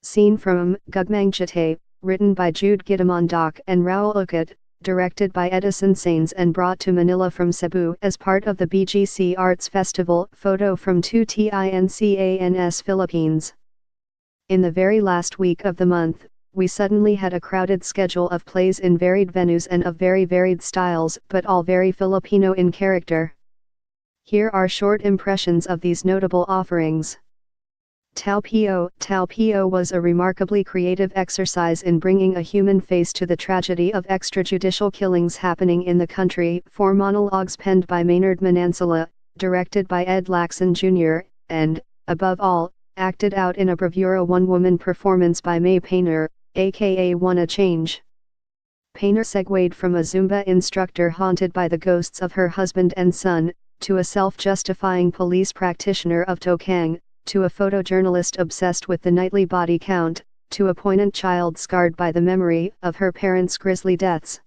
Scene from Gugmangchite, written by Jude Gitamondak and Raul Ukat, directed by Edison Sains and brought to Manila from Cebu as part of the BGC Arts Festival. Photo from 2TINCANS Philippines. In the very last week of the month, we suddenly had a crowded schedule of plays in varied venues and of very varied styles, but all very Filipino in character. Here are short impressions of these notable offerings. Tao Pio was a remarkably creative exercise in bringing a human face to the tragedy of extrajudicial killings happening in the country. 4 monologues penned by Maynard Manansala, directed by Ed Lacson Jr., and, above all, acted out in a bravura one-woman performance by May Painter, aka Wanna Change. Painter segued from a Zumba instructor haunted by the ghosts of her husband and son, to a self-justifying police practitioner of Tokang, to a photojournalist obsessed with the nightly body count, to a poignant child scarred by the memory of her parents' grisly deaths.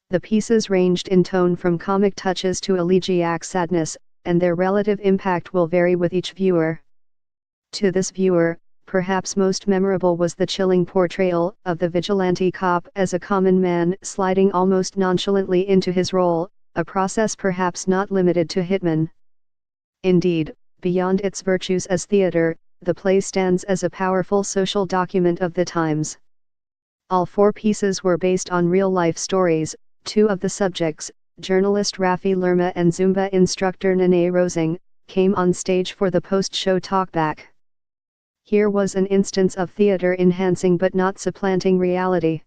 The pieces ranged in tone from comic touches to elegiac sadness, and their relative impact will vary with each viewer. To this viewer, perhaps most memorable was the chilling portrayal of the vigilante cop as a common man sliding almost nonchalantly into his role, a process perhaps not limited to hitmen. Indeed, beyond its virtues as theater, the play stands as a powerful social document of the times. All 4 pieces were based on real-life stories. 2 of the subjects, journalist Rafi Lerma and Zumba instructor Nene Rosing, came on stage for the post-show talkback. Here was an instance of theater enhancing but not supplanting reality.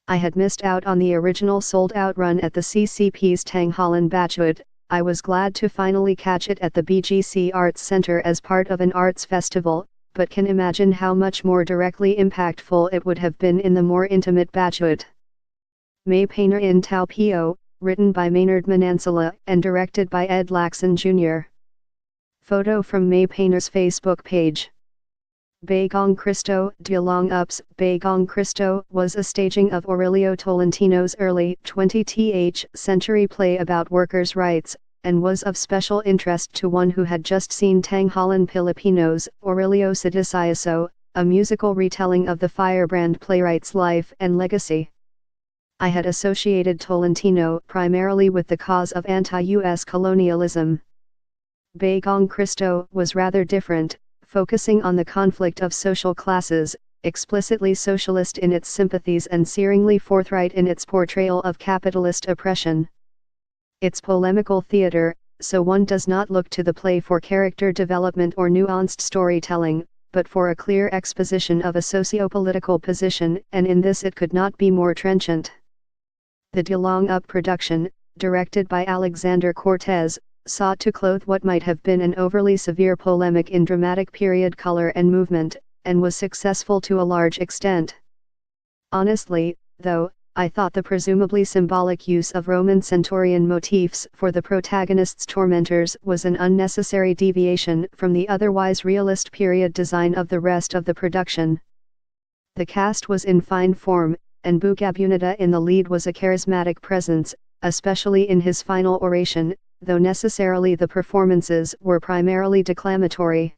I had missed out on the original sold-out run at the CCP's Tanghalan Batchood. I was glad to finally catch it at the BGC Arts Center as part of an arts festival, but can imagine how much more directly impactful it would have been in the more intimate Batchood. May Painter in Tao Pio, written by Maynard Manansala and directed by Ed Lacson Jr. Photo from May Painter's Facebook page. Bagong Cristo, Dialong Ups. Bagong Cristo was a staging of Aurelio Tolentino's early 20th century play about workers' rights, and was of special interest to one who had just seen Tanghalan Pilipinos, Aurelio Sedicioso, a musical retelling of the firebrand playwright's life and legacy. I had associated Tolentino primarily with the cause of anti-US colonialism. Bagong Cristo was rather different, focusing on the conflict of social classes, explicitly socialist in its sympathies and searingly forthright in its portrayal of capitalist oppression. It's polemical theater, so one does not look to the play for character development or nuanced storytelling, but for a clear exposition of a socio-political position, and in this it could not be more trenchant. The Dialong Up production, directed by Alexander Cortez, sought to clothe what might have been an overly severe polemic in dramatic period color and movement, and was successful to a large extent. Honestly, though, I thought the presumably symbolic use of Roman centurion motifs for the protagonist's tormentors was an unnecessary deviation from the otherwise realist period design of the rest of the production. The cast was in fine form, and Bugabunada in the lead was a charismatic presence, especially in his final oration, though necessarily the performances were primarily declamatory.